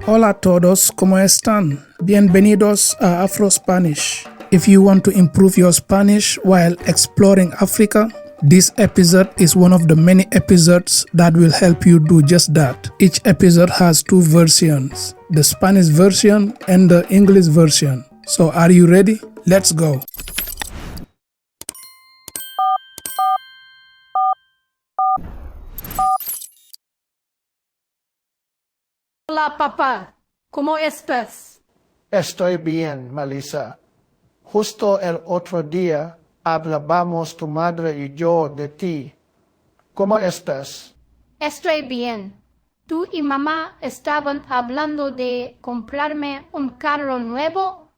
Hola a todos, ¿cómo están? Bienvenidos a Afro Spanish. If you want to improve your Spanish while exploring Africa, this episode is one of the many episodes that will help you do just that. Each episode has two versions, the Spanish version and the English version. So are you ready? Let's go. Hola, papá. ¿Cómo estás? Estoy bien, Malisa. Justo el otro día hablábamos tu madre y yo de ti. ¿Cómo estás? Estoy bien. ¿Tú y mamá estaban hablando de comprarme un carro nuevo?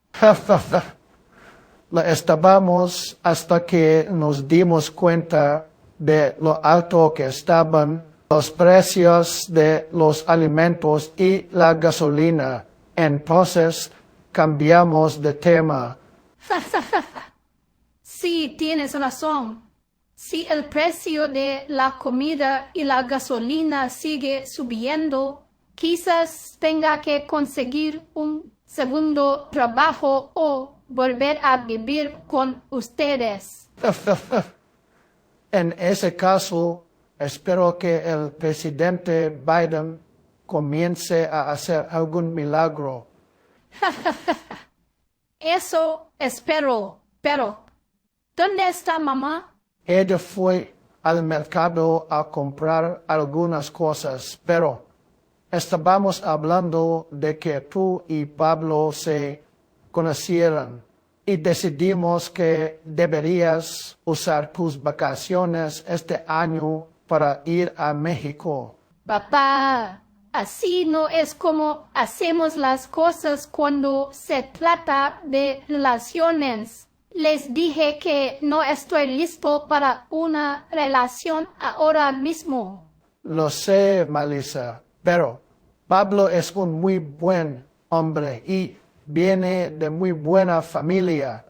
La estábamos hasta que nos dimos cuenta de lo alto que estaban los precios de los alimentos y la gasolina. Entonces cambiamos de tema. Sí, tienes razón. Si el precio de la comida y la gasolina sigue subiendo, quizás tenga que conseguir un segundo trabajo o volver a vivir con ustedes. En ese caso, espero que el presidente Biden comience a hacer algún milagro. Eso espero, pero ¿dónde está mamá? Ella fue al mercado a comprar algunas cosas, pero estábamos hablando de que tú y Pablo se conocieran y decidimos que deberías usar tus vacaciones este año para ir a México. Papá, así no es como hacemos las cosas cuando se trata de relaciones. Les dije que no estoy listo para una relación ahora mismo. Lo sé, Malisa, pero Pablo es un muy buen hombre y viene de muy buena familia.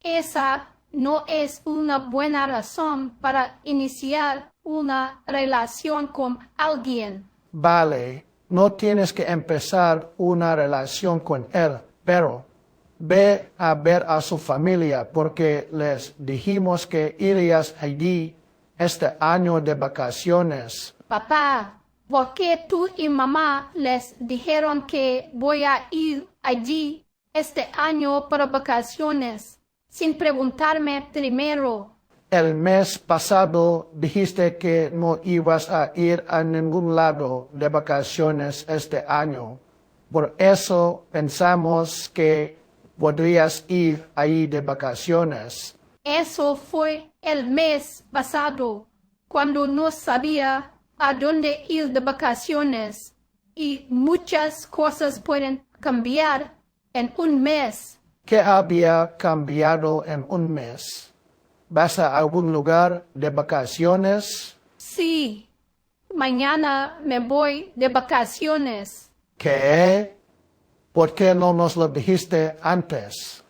Esa no es una buena razón para iniciar una relación con alguien. Vale, no tienes que empezar una relación con él, pero ve a ver a su familia porque les dijimos que irías allí este año de vacaciones. Papá, ¿por qué tú y mamá les dijeron que voy a ir allí este año para vacaciones sin preguntarme primero? El mes pasado dijiste que no ibas a ir a ningún lado de vacaciones este año. Por eso pensamos que podrías ir ahí de vacaciones. Eso fue el mes pasado, cuando no sabía a dónde ir de vacaciones, y muchas cosas pueden cambiar en un mes. ¿Qué había cambiado en un mes? ¿Vas a algún lugar de vacaciones? Sí, mañana me voy de vacaciones, ¿Qué? ¿Por qué no nos lo dijiste antes?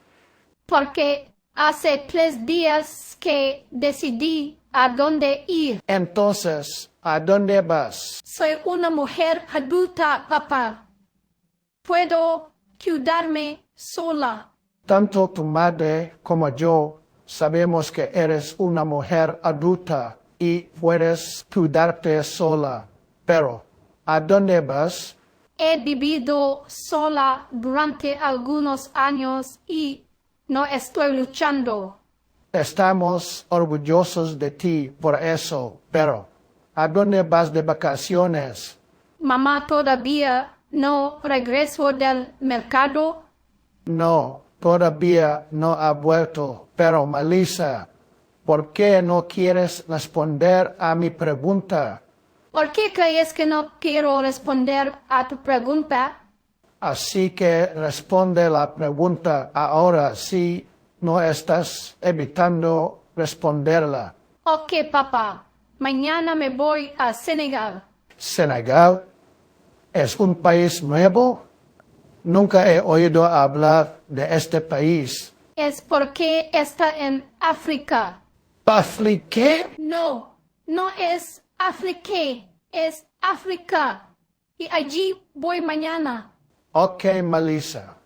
porque hace 3 días que decidí a dónde ir. Entonces, ¿a dónde vas? Soy una mujer adulta, papá. Puedo cuidarme sola. Tanto tu madre como yo sabemos que eres una mujer adulta y puedes cuidarte sola. Pero, ¿a dónde vas? He vivido sola durante algunos años y no estoy luchando. Estamos orgullosos de ti por eso, pero ¿a dónde vas de vacaciones? Mamá todavía no regresó del mercado. No, todavía no ha vuelto, pero Malisa, ¿por qué no quieres responder a mi pregunta? ¿Por qué crees que no quiero responder a tu pregunta? Así que responde la pregunta ahora si no estás evitando responderla. Ok, papá. Mañana me voy a Senegal. ¿Senegal es un país nuevo? Nunca he oído hablar de este país. Es porque está en África. ¿Afriqué? No, no es África, es África. y allí voy mañana. Ok, Malisa.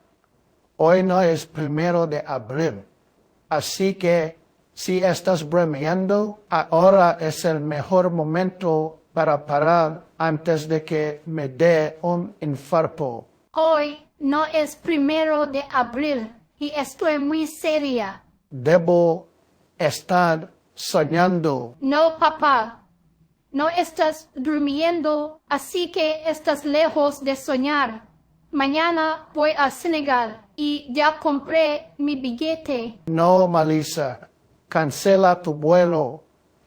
Hoy no es 1 de abril. Así que, si estás bromeando, ahora es el mejor momento para parar antes de que me dé un infarto. Hoy no es 1 de abril y estoy muy seria. Debo estar soñando. No, papá. No estás durmiendo, así que estás lejos de soñar. Mañana voy a Senegal y ya compré mi billete. No, Malisa. Cancela tu vuelo.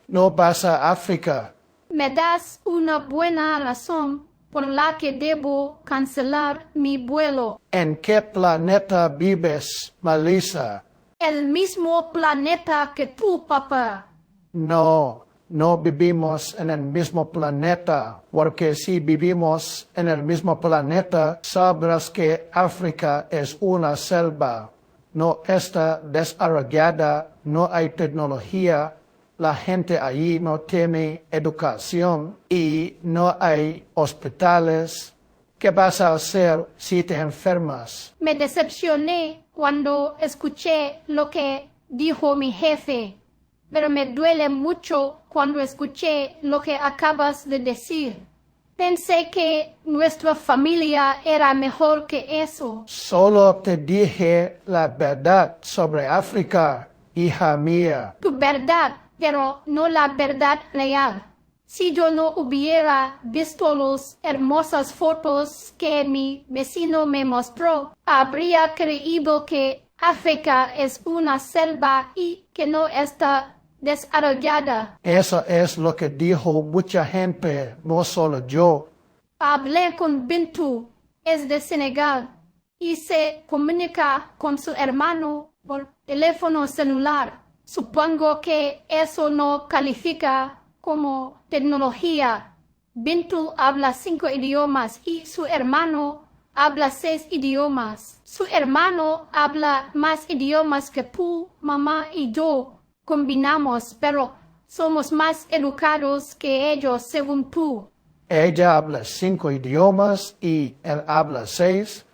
No vas a África. ¿Me das una buena razón por la que debo cancelar mi vuelo? ¿En qué planeta vives, Malisa? El mismo planeta que tú, papá. No, no vivimos en el mismo planeta, porque si vivimos en el mismo planeta, sabrás que África es una selva. No está desarrollada, no hay tecnología, la gente allí no tiene educación y no hay hospitales. ¿Qué vas a hacer si te enfermas? Me decepcioné cuando escuché lo que dijo mi jefe, pero me duele mucho cuando escuché lo que acabas de decir. Pensé que nuestra familia era mejor que eso. Solo te dije la verdad sobre África, hija mía. Tu verdad, pero no la verdad real. Si yo no hubiera visto las hermosas fotos que mi vecino me mostró, habría creído que África es una selva y que no está desarrollada. Eso es lo que dijo mucha gente, no solo yo. Hablé con Bintu, es de Senegal, y se comunica con su hermano por teléfono celular. Supongo que eso no califica como tecnología. Bintu habla 5 idiomas y su hermano habla 6 idiomas. Su hermano habla más idiomas que tú, mamá y yo combinamos, pero somos más educados que ellos según tú. Ella habla 5 idiomas y él habla 6.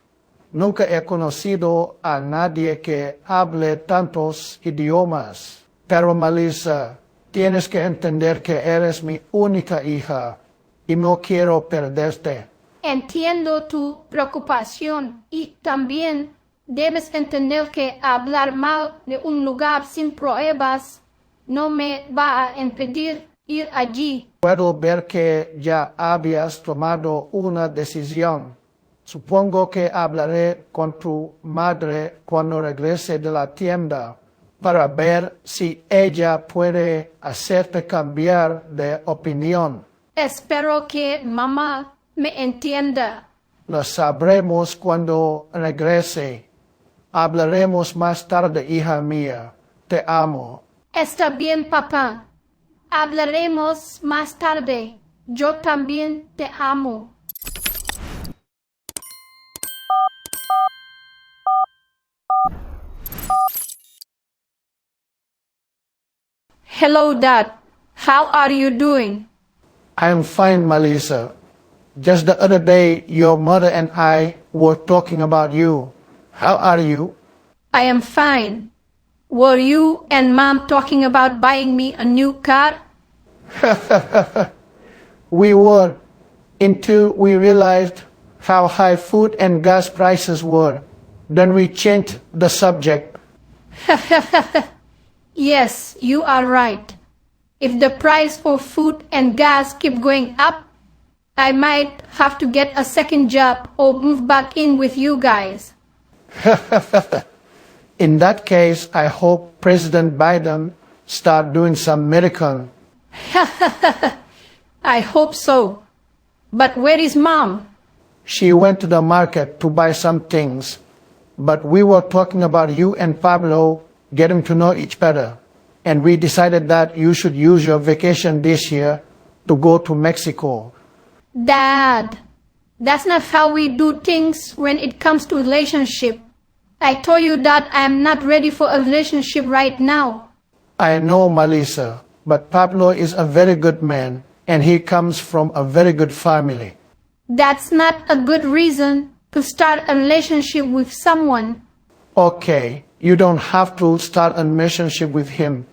Nunca he conocido a nadie que hable tantos idiomas. Pero Malisa, tienes que entender que eres mi única hija y no quiero perderte. Entiendo tu preocupación y también debes entender que hablar mal de un lugar sin pruebas no me va a impedir ir allí. Puedo ver que ya habías tomado una decisión. Supongo que hablaré con tu madre cuando regrese de la tienda para ver si ella puede hacerte cambiar de opinión. Espero que mamá me entienda. Lo sabremos cuando regrese. Hablaremos más tarde, hija mía. Te amo. Está bien, papá. Hablaremos más tarde. Yo también te amo. Hello, Dad. How are you doing? I'm fine, Malisa. Just the other day, your mother and I were talking about you. How are you? I am fine. Were you and Mom talking about buying me a new car? We were, until we realized how high food and gas prices were. Then we changed the subject. Yes, you are right. If the price of food and gas keep going up, I might have to get a second job or move back in with you guys. In that case, I hope President Biden start doing some miracle. I hope so. But where is Mom? She went to the market to buy some things, but we were talking about you and Pablo getting to know each other, and we decided that you should use your vacation this year to go to Mexico. Dad, that's not how we do things when it comes to relationship. I told you that I am not ready for a relationship right now. I know, Malisa, but Pablo is a very good man, and he comes from a very good family. That's not a good reason to start a relationship with someone. Okay, you don't have to start a relationship with him,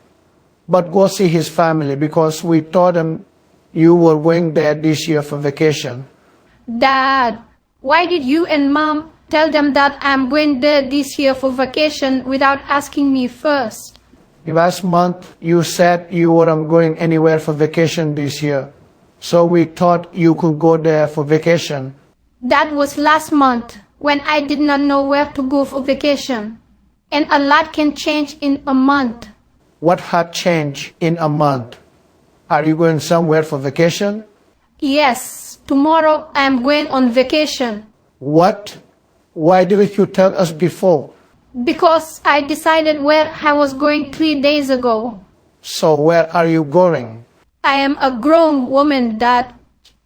but go see his family because we told him you were going there this year for vacation. Dad, why did you and Mom tell them that I'm going there this year for vacation without asking me first? Last month, you said you weren't going anywhere for vacation this year, so we thought you could go there for vacation. That was last month when I did not know where to go for vacation. And a lot can change in a month. What had changed in a month? Are you going somewhere for vacation? Yes, tomorrow I am going on vacation. What? Why didn't you tell us before? Because I decided where I was going 3 days ago. So where are you going? I am a grown woman, Dad.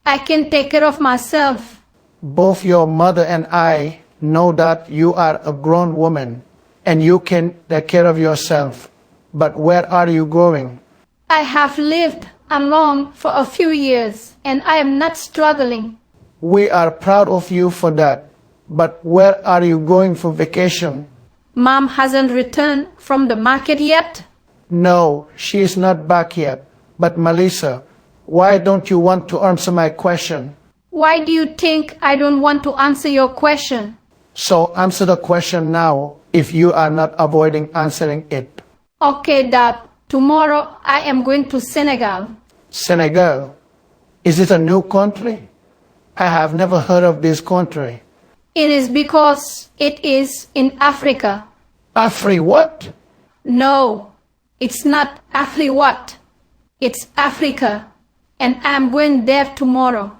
I can take care of myself. Both your mother and I know that you are a grown woman and you can take care of yourself. But where are you going? I have lived alone for a few years and I am not struggling. We are proud of you for that. But where are you going for vacation? Mom hasn't returned from the market yet? No, she is not back yet. But Malisa, why don't you want to answer my question? Why do you think I don't want to answer your question? So answer the question now if you are not avoiding answering it. Okay, Dad. Tomorrow I am going to Senegal. Senegal? Is it a new country? I have never heard of this country. It is because it is in Africa. Afri what? No, it's not Afri what? It's Africa. And I'm going there tomorrow.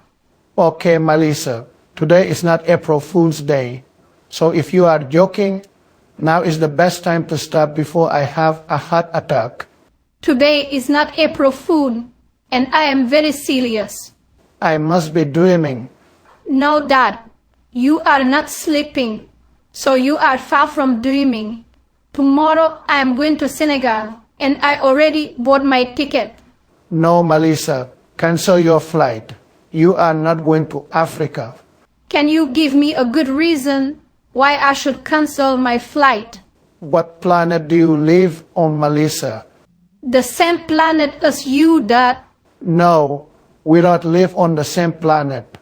Okay, Malisa, today is not April Fool's Day. So if you are joking, now is the best time to stop before I have a heart attack. Today is not April Fool, and I am very serious. I must be dreaming. No, Dad, you are not sleeping, so you are far from dreaming. Tomorrow I am going to Senegal, and I already bought my ticket. No, Malisa, cancel your flight. You are not going to Africa. Can you give me a good reason why I should cancel my flight? What planet do you live on, Malisa? The same planet as you, Dad. No, we don't live on the same planet.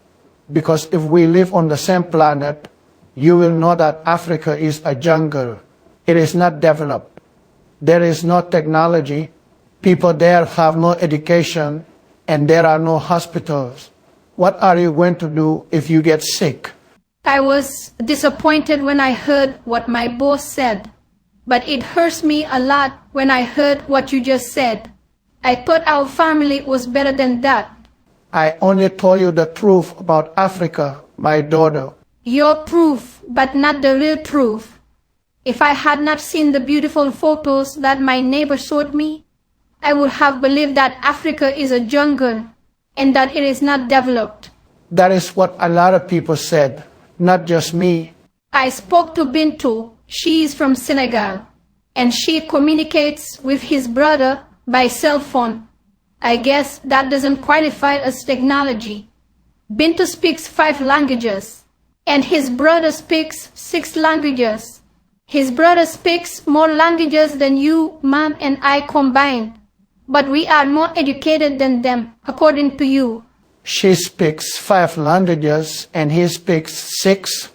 Because if we live on the same planet, you will know that Africa is a jungle. It is not developed. There is no technology. People there have no education, and there are no hospitals. What are you going to do if you get sick? I was disappointed when I heard what my boss said, but it hurts me a lot when I heard what you just said. I thought our family was better than that. I only told you the truth about Africa, my daughter. Your proof, but not the real truth. If I had not seen the beautiful photos that my neighbor showed me, I would have believed that Africa is a jungle and that it is not developed. That is what a lot of people said, not just me. I spoke to Bintu. She is from Senegal, and she communicates with his brother by cell phone. I guess that doesn't qualify as technology. Bintu speaks 5 languages, and his brother speaks 6 languages. His brother speaks more languages than you, Mom, and I combined. But we are more educated than them, according to you. She speaks 5 languages and he speaks 6.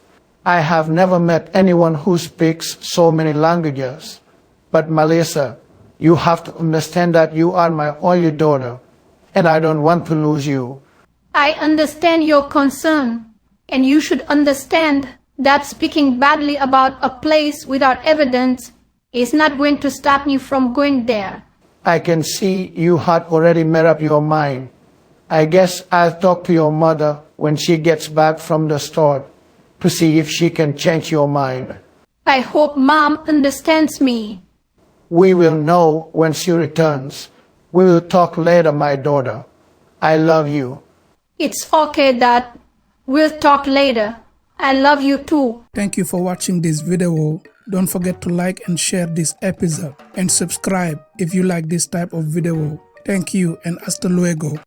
I have never met anyone who speaks so many languages. But Malisa, you have to understand that you are my only daughter, and I don't want to lose you. I understand your concern, and you should understand that speaking badly about a place without evidence is not going to stop me from going there. I can see you had already made up your mind. I guess I'll talk to your mother when she gets back from the store to see if she can change your mind. I hope Mom understands me. We will know when she returns. We will talk later, my daughter. I love you. It's okay, Dad. We'll talk later. I love you too. Thank you for watching this video. Don't forget to like and share this episode and subscribe if you like this type of video. Thank you and hasta luego.